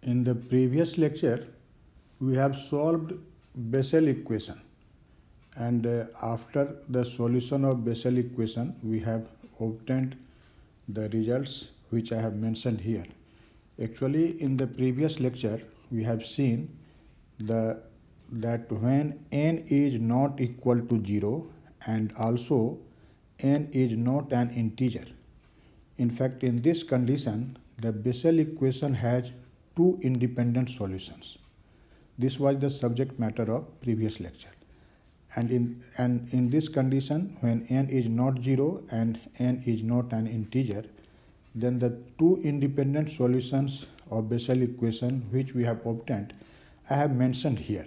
In the previous lecture, we have solved Bessel equation, and after the solution of Bessel equation, we have obtained the results which I have mentioned here. Actually, in the previous lecture, we have seen that when n is not equal to 0 and also n is not an integer. In fact, in this condition, the Bessel equation has two independent solutions. This was the subject matter of previous lecture. And in this condition, when n is not 0 and n is not an integer, then the two independent solutions of Bessel equation which we have obtained, I have mentioned here.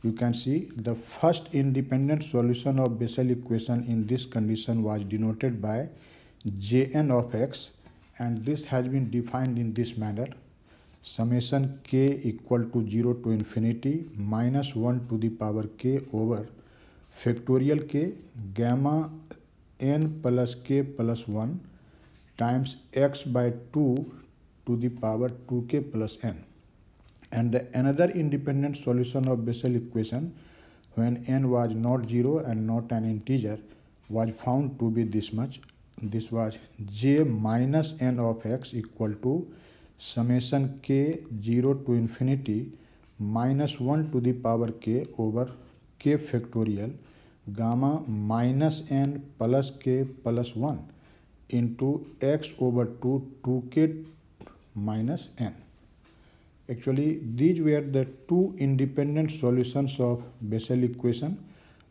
You can see the first independent solution of Bessel equation in this condition was denoted by Jn of x, and this has been defined in this manner: summation k equal to 0 to infinity minus 1 to the power k over factorial k gamma n plus k plus 1 times x by 2 to the power 2k plus n. And another independent solution of Bessel equation when n was not 0 and not an integer was found to be this much. This was j minus n of x equal to summation k 0 to infinity minus 1 to the power k over k factorial gamma minus n plus k plus 1 into x over 2k minus n. Actually, these were the two independent solutions of Bessel equation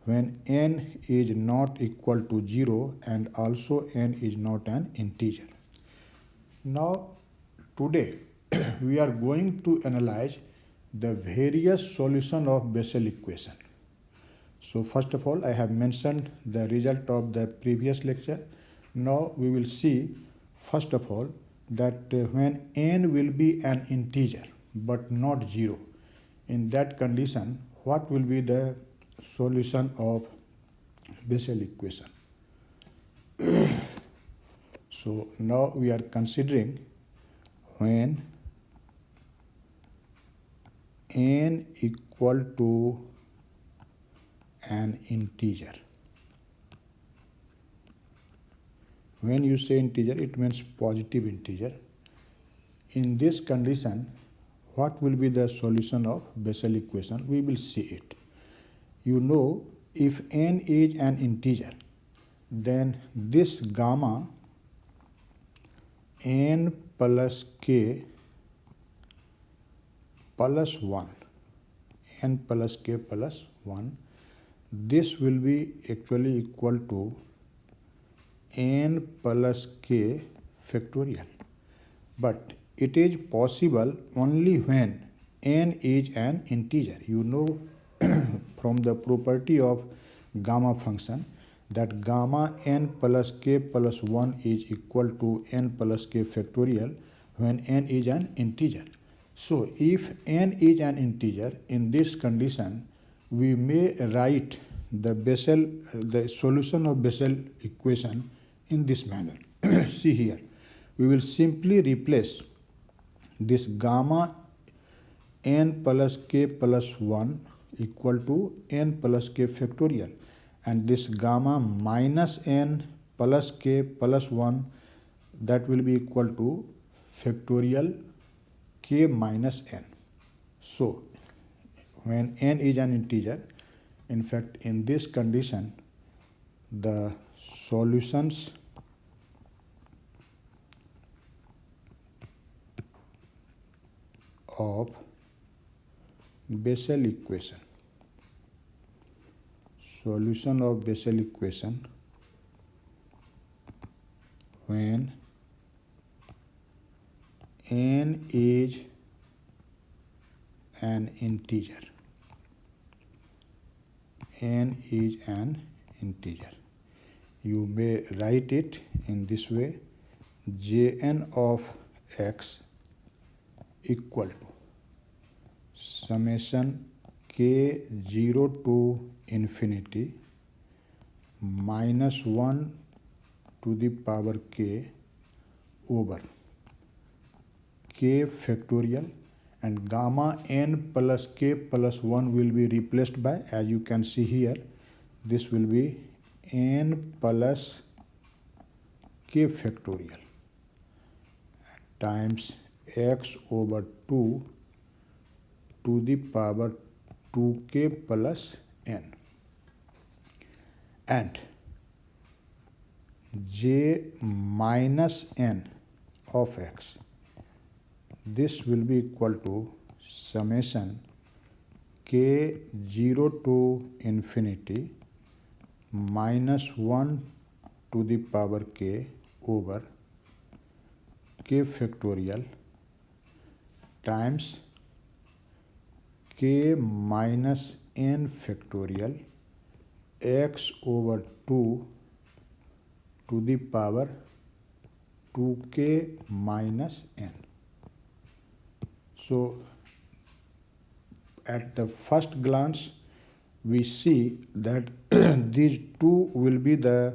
when n is not equal to 0 and also n is not an integer. Now, today we are going to analyze the various solutions of Bessel equation. So first of all, I have mentioned the result of the previous lecture. Now we will see first of all that when n will be an integer but not 0, in that condition what will be the solution of Bessel equation. So now we are considering when n equal to an integer. When you say integer, it means positive integer. In this condition, what will be the solution of Bessel equation? We will see it. You know, if n is an integer, then this gamma n plus k plus 1, n plus k plus 1, this will be actually equal to n plus k factorial. But it is possible only when n is an integer. You know from the property of gamma function that gamma n plus k plus 1 is equal to n plus k factorial when n is an integer. So if n is an integer, in this condition we may write the solution of Bessel equation in this manner. See here, we will simply replace this gamma n plus k plus 1 equal to n plus k factorial, and this gamma minus n plus k plus 1, that will be equal to factorial k minus n. So when n is an integer, in fact in this condition the solutions of Bessel equation, solution of Bessel equation when n is an integer. N is an integer. You may write it in this way: Jn of x equal to summation k 0 to infinity minus 1 to the power k over k factorial, and gamma n plus k plus 1 will be replaced by, as you can see here, this will be n plus k factorial times x over 2 to the power 2k plus n, and j minus n of x, this will be equal to summation k 0 to infinity minus 1 to the power k over k factorial times k minus n factorial x over 2 to the power 2k minus n. So at the first glance we see that these two will be the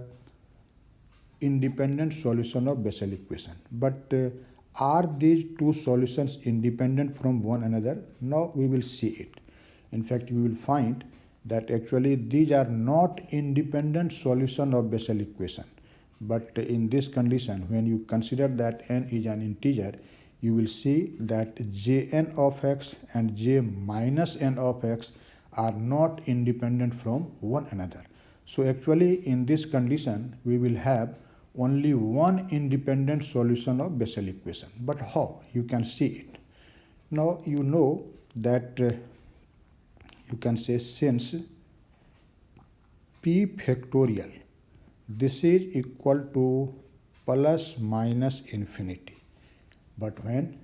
independent solution of Bessel equation. But are these two solutions independent from one another? Now we will see it. In fact, we will find that actually these are not independent solution of Bessel equation. But in this condition, when you consider that n is an integer, you will see that jn of x and j minus n of x are not independent from one another. So actually in this condition, we will have only one independent solution of Bessel equation. But how? You can see it. Now you know that you can say since p factorial, this is equal to plus minus infinity. But when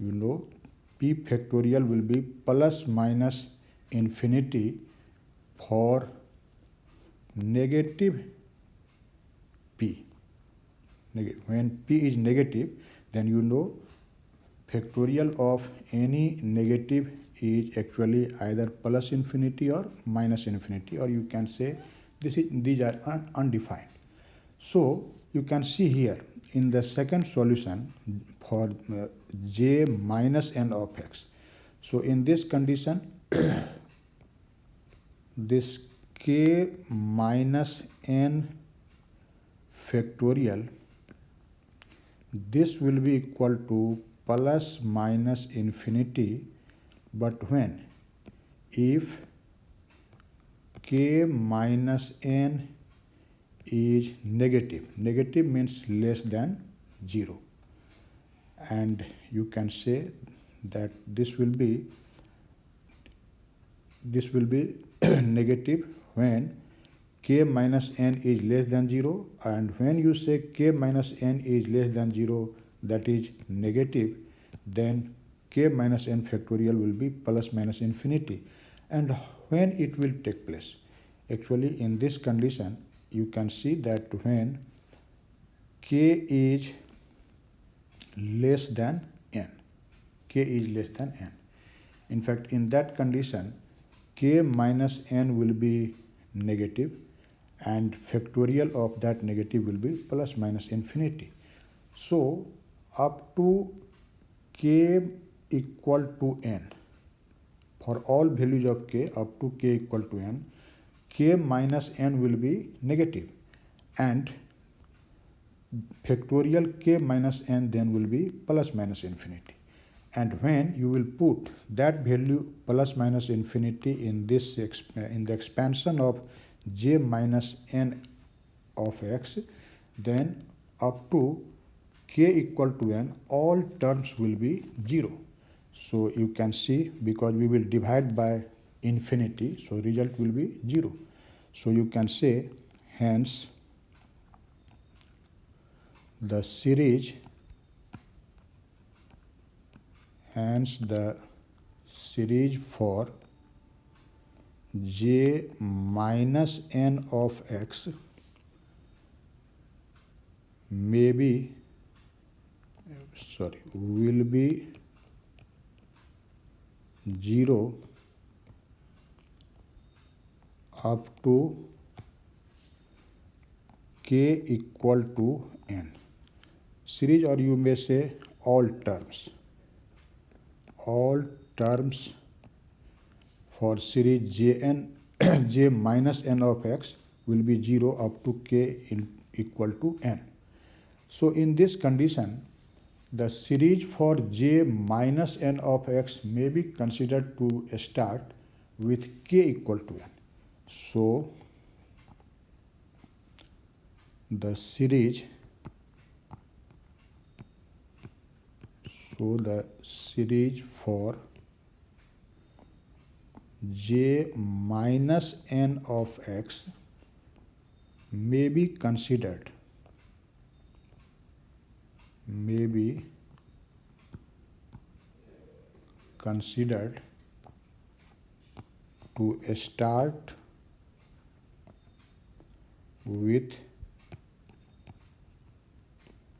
you know p factorial will be plus minus infinity for negative p. When p is negative, then you know factorial of any negative is actually either plus infinity or minus infinity, or you can say these are undefined. So you can see here in the second solution for j minus n of x. So in this condition, this k minus n factorial, this will be equal to plus minus infinity, but when? If k minus n is negative. Negative means less than 0. And you can say that this will be negative when k minus n is less than 0, and when you say k minus n is less than 0, that is negative, then k minus n factorial will be plus minus infinity. And when it will take place? Actually in this condition, you can see that when k is less than n, k is less than n. In fact, in that condition, k minus n will be negative and factorial of that negative will be plus minus infinity. So up to k equal to n, for all values of k up to k equal to n, k minus n will be negative and factorial k minus n then will be plus minus infinity. And when you will put that value plus minus infinity in this in the expansion of j minus n of x, then up to k equal to n, all terms will be 0. So you can see, because we will divide by infinity, so result will be 0. So you can say hence the series for j minus n of x will be 0 up to k equal to n. Series, or you may say all terms all terms for series Jn j minus n of x will be 0 up to k equal to n. So in this condition, the series for j minus n of x may be considered to start with k equal to n. So the series for j minus n of x may be considered to start with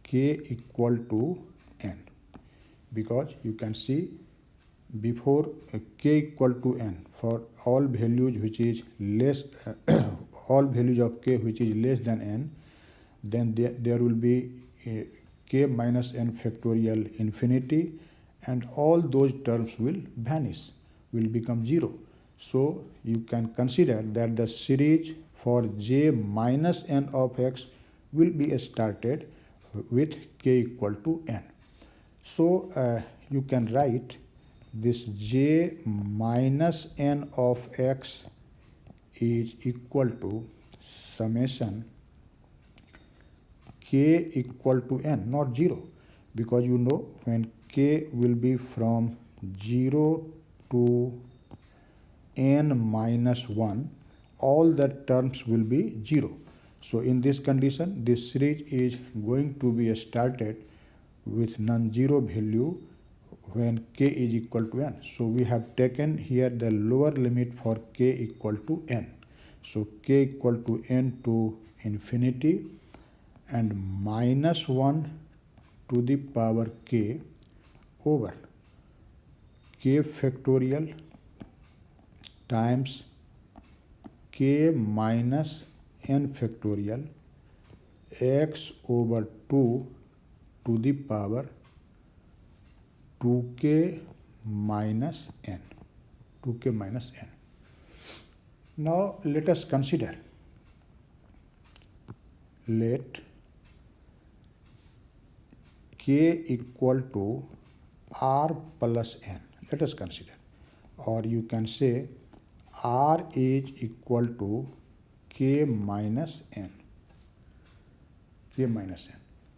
k equal to n, because you can see before k equal to n, for all values which is less all values of k which is less than n, then there will be k minus n factorial infinity, and all those terms will vanish, will become 0. So you can consider that the series for j minus n of x will be started with k equal to n. So you can write this j minus n of x is equal to summation k equal to n, not 0, because you know when k will be from 0 to n minus 1, all the terms will be 0. So in this condition, this series is going to be started with non-zero value when k is equal to n. So we have taken here the lower limit for k equal to n. So k equal to n to infinity and minus 1 to the power k over k factorial times k minus n factorial x over 2 to the power 2k minus n. Now let us consider. Let k equal to r plus n. Let us consider. Or you can say r is equal to k minus n.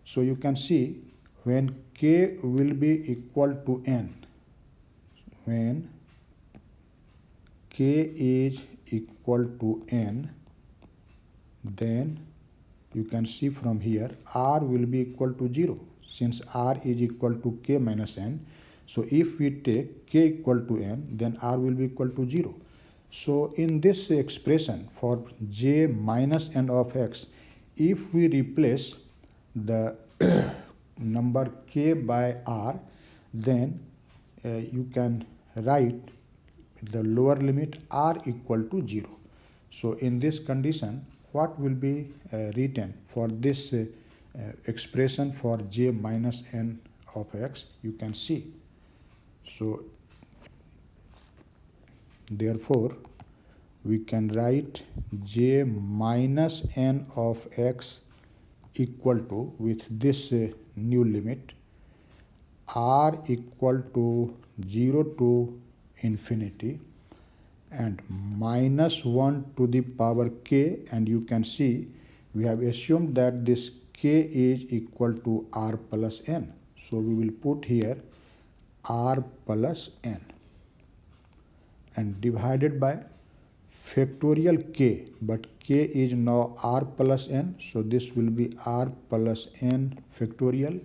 So you can see when k will be equal to n, when k is equal to n, then you can see from here r will be equal to 0, since r is equal to k minus n. So if we take k equal to n, then r will be equal to 0. So in this expression for j minus n of x, if we replace the number k by r, then you can write the lower limit r equal to 0. So in this condition, what will be written for this expression for j minus n of x, you can see. So therefore we can write j minus n of x equal to, with this new limit, r equal to 0 to infinity and minus 1 to the power k, and you can see we have assumed that this k is equal to r plus n. So we will put here r plus n and divided by factorial k, but k is now r plus n, so this will be r plus n factorial,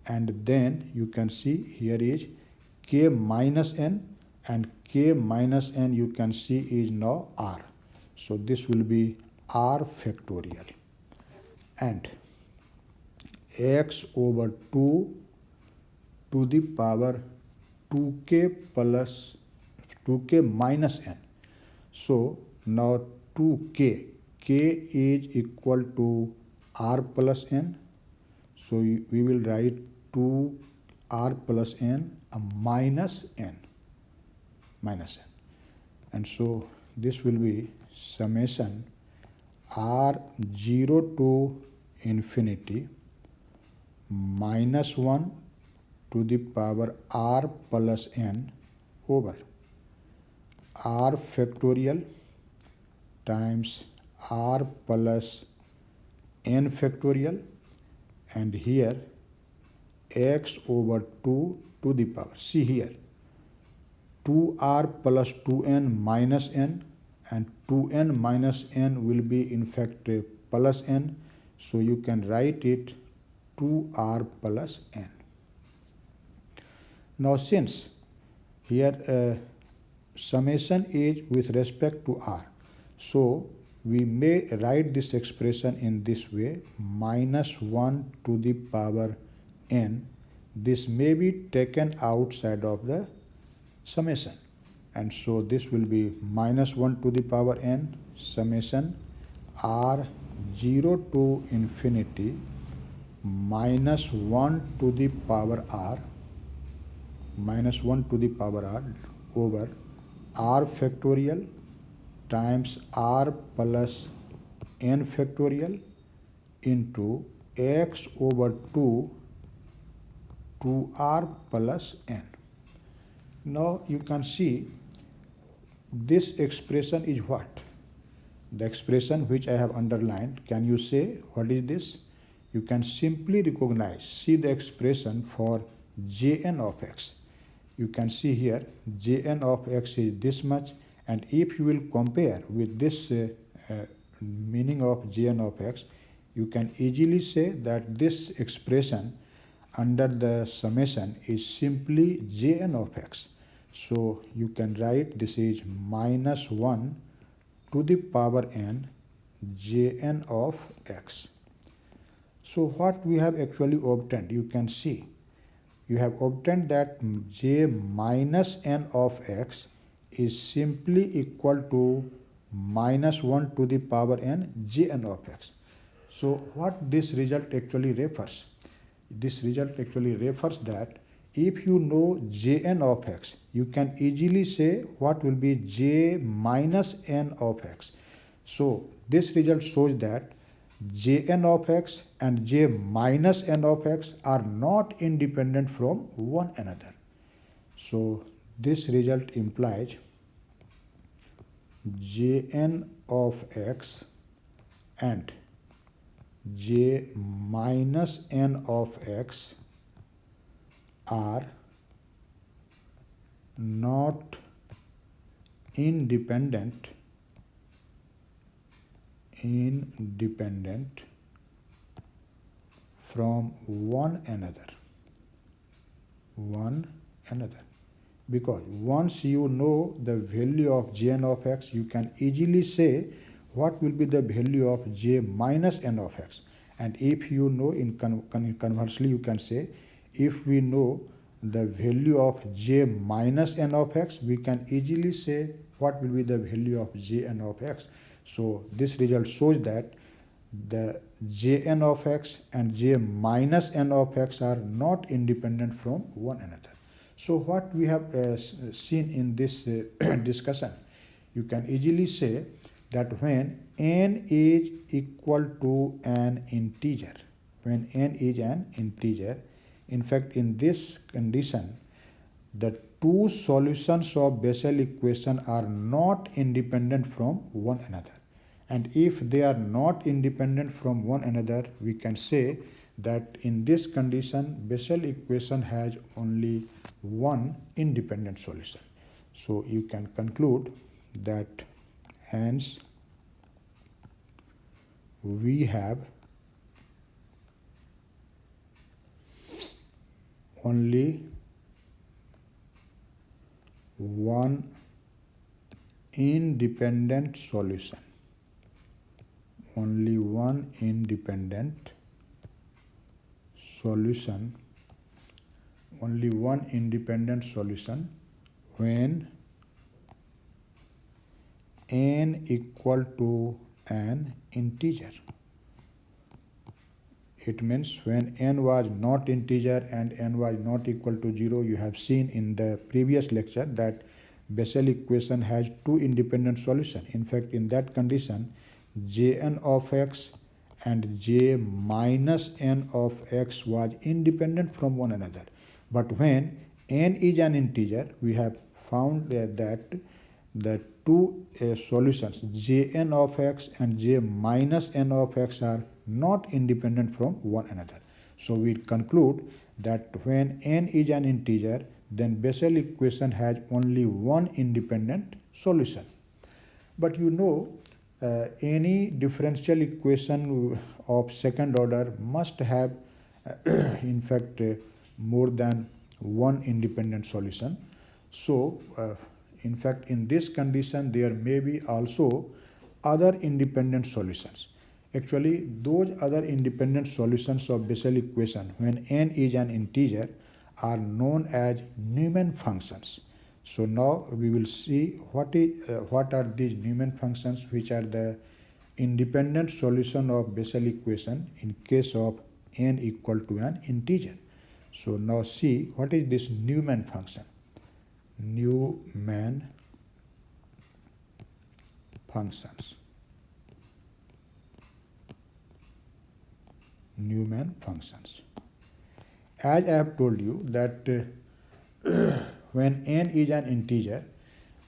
and then you can see here is k minus n, and k minus n you can see is now r. So this will be r factorial, and x over 2 to the power 2k minus n. So now 2k, k is equal to r plus n. So we will write 2 r plus n minus n. And so this will be summation r0 to infinity minus 1 to the power r plus n over r factorial times r plus n factorial, and here x over 2 to the power. See here, 2r plus 2n minus n, and 2n minus n will be in fact plus n, so you can write it 2r plus n. Now since here summation is with respect to r, so we may write this expression in this way, minus 1 to the power n. This may be taken outside of the summation, and so this will be minus 1 to the power n summation r 0 to infinity minus 1 to the power r over r factorial times r plus n factorial into x over 2 to r plus n. Now you can see this expression is what? The expression which I have underlined. Can you say what is this? You can simply recognize, see the expression for Jn of x. You can see here Jn of x is this much, and if you will compare with this meaning of Jn of x, you can easily say that this expression under the summation is simply Jn of x. So you can write this is minus 1 to the power n Jn of x. So what we have actually obtained, you can see, you have obtained that j minus n of x is simply equal to minus 1 to the power n Jn of x. So what this result actually refers? This result actually refers that if you know Jn of x, you can easily say what will be j minus n of x. So this result shows that Jn of x and j minus n of x are not independent from one another. So this result implies Jn of x and j minus n of x are not independent from one another. Because once you know the value of Jn of x, you can easily say what will be the value of j minus n of x. And if you know, conversely you can say, if we know the value of j minus n of x, we can easily say what will be the value of Jn of x. So this result shows that the Jn of x and j minus n of x are not independent from one another. So what we have seen in this discussion, you can easily say that when n is equal to an integer, in fact in this condition, the two solutions of Bessel equation are not independent from one another. And if they are not independent from one another, we can say that in this condition, Bessel equation has only one independent solution. So you can conclude that hence we have only one independent solution. Only one independent solution when n equal to an integer. It means when n was not integer and n was not equal to 0, you have seen in the previous lecture that Bessel equation has two independent solutions. In fact, in that condition, Jn of x and j minus n of x was independent from one another. But when n is an integer, we have found that the two solutions Jn of x and j minus n of x are not independent from one another. So we conclude that when n is an integer, then Bessel equation has only one independent solution. But you know, any differential equation of second order must have in fact more than one independent solution. So in fact, in this condition there may be also other independent solutions. Actually, those other independent solutions of Bessel equation when n is an integer are known as Newman functions. So now we will see what are these Newman functions, which are the independent solution of Bessel equation in case of n equal to an integer. So now see what is this Newman function. Newman functions. Newman functions. As I have told you that when n is an integer,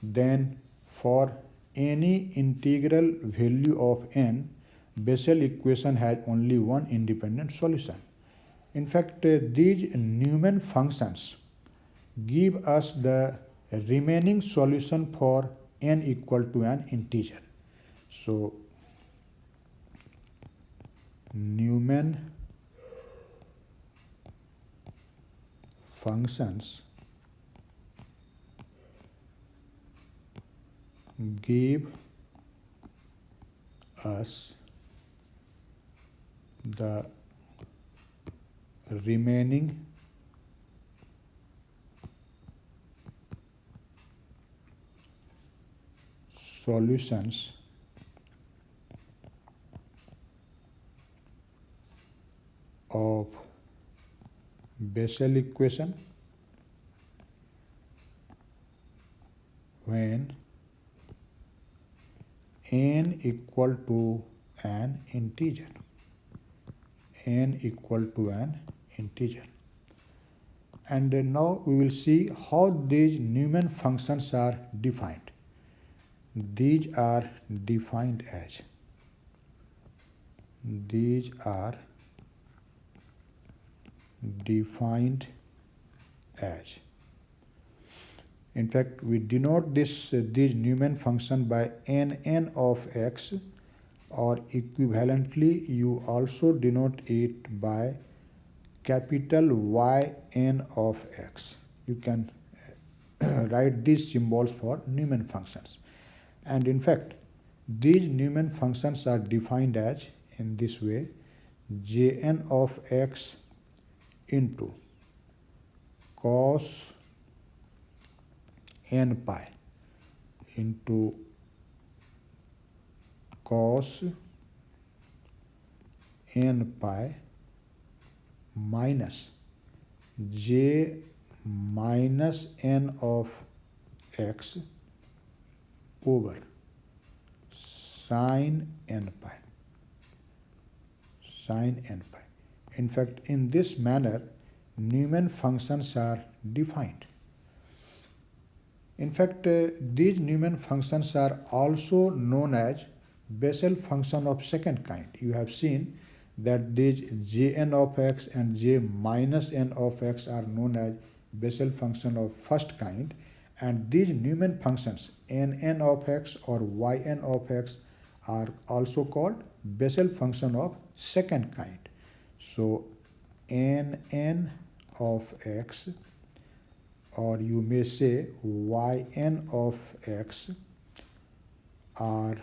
then for any integral value of n, Bessel equation has only one independent solution. In fact, these Newman functions give us the remaining solution for n equal to an integer. So Newman functions give us the remaining solutions of Bessel equation when n equal to an integer. N equal to an integer. And now we will see how these Newman functions are defined. These are defined as in fact, we denote these Newman function by n of x, or equivalently you also denote it by capital Yn of x. You can write these symbols for Newman functions. And in fact, these Newman functions are defined as in this way: Jn of x into cos n pi into cos n pi minus j minus n of x over sin n pi. In fact, in this manner, Newman functions are defined. In fact, these Newman functions are also known as Bessel function of second kind. You have seen that these Jn of x and j minus n of x are known as Bessel function of first kind, and these Newman functions Nn of x or Yn of x are also called Bessel function of second kind. So Nn of x, or you may say Yn of x, are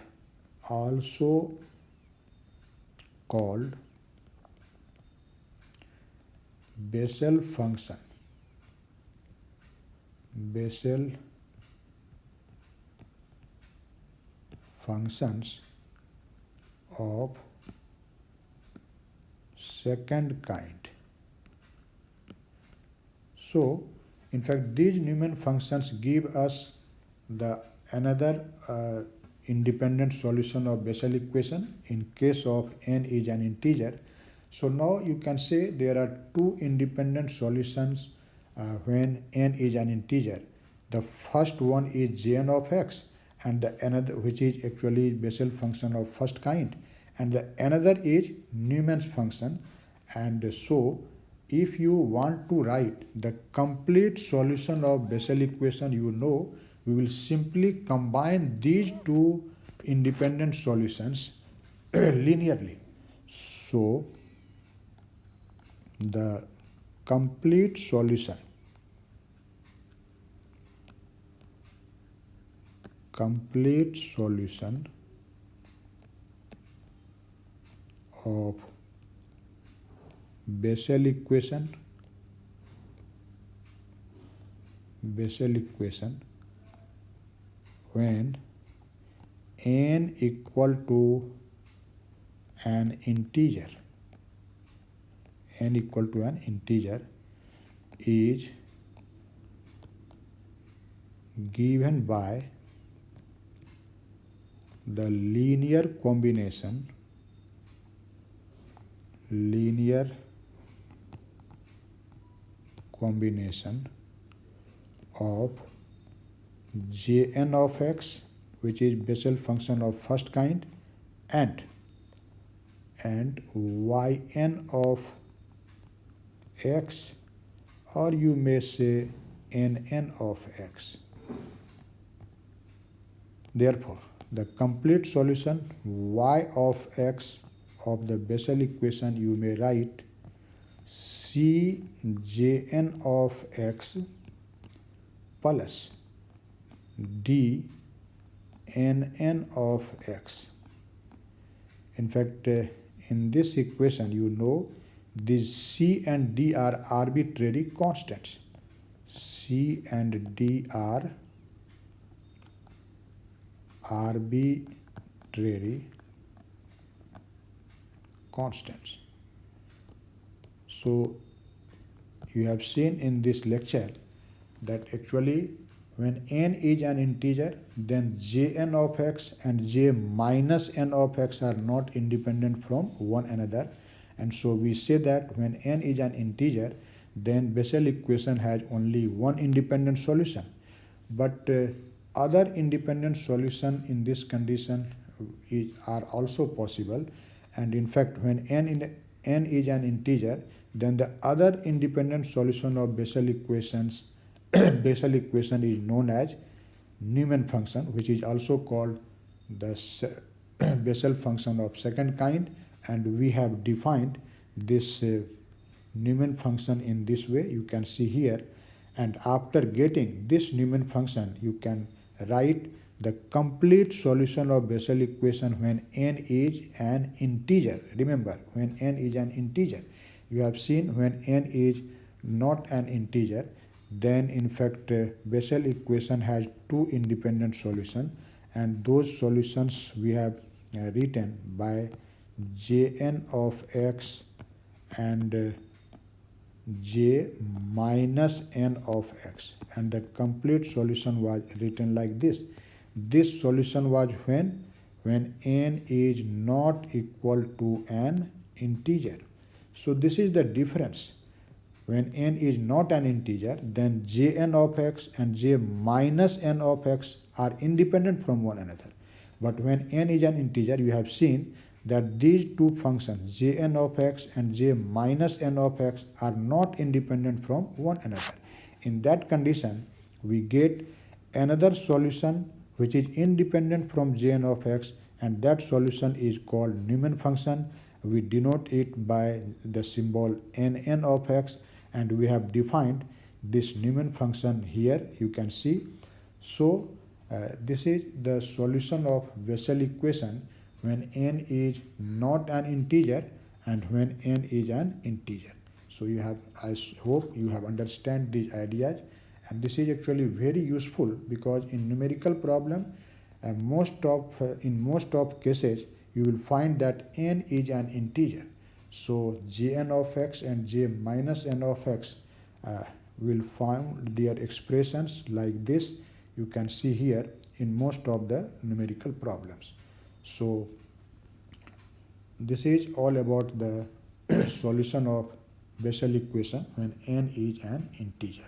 also called Bessel function. Bessel functions of second kind. So in fact these Newman functions give us the another independent solution of Bessel equation in case of n is an integer. So now you can say there are two independent solutions when n is an integer. The first one is Jn of x, and the another, which is actually Bessel function of first kind, and the another is Newman's function. And so if you want to write the complete solution of Bessel equation, you know, we will simply combine these two independent solutions linearly. So the complete solution of Bessel equation when n equal to an integer is given by the linear combination of Jn of x, which is Bessel function of first kind, and Yn of x, or you may say Nn of x. Therefore, the complete solution y of x of the Bessel equation you may write Cjn of x plus dnn of x. In fact, in this equation, you know, these c and d are arbitrary constants. C and d are arbitrary constants. So you have seen in this lecture that actually when n is an integer, then Jn of x and j minus n of x are not independent from one another. And so we say that when n is an integer, then Bessel equation has only one independent solution. But other independent solution in this condition are also possible. And in fact, when n is an integer, then the other independent solution of Bessel equation is known as Newman function, which is also called the Bessel function of second kind. And we have defined this Newman function in this way, you can see here. And after getting this Newman function, you can write the complete solution of Bessel equation when n is an integer. Remember, when n is an integer. You have seen when n is not an integer, then in fact Bessel equation has two independent solutions, and those solutions we have written by Jn of x and j minus n of x, and the complete solution was written like this. This solution was when n is not equal to an integer. So this is the difference. When n is not an integer, then Jn of x and j minus n of x are independent from one another. But when n is an integer, you have seen that these two functions, Jn of x and j minus n of x, are not independent from one another. In that condition, we get another solution which is independent from Jn of x, and that solution is called Newman function. We denote it by the symbol Nn of x, and we have defined this Newman function here, you can see. So this is the solution of Bessel equation when n is not an integer and when n is an integer. So you have, I hope you have understand these ideas, and this is actually very useful because in numerical problem, in most of cases you will find that n is an integer. So Jn of x and J minus n of x will find their expressions like this. You can see here in most of the numerical problems. So this is all about the solution of Bessel equation when n is an integer.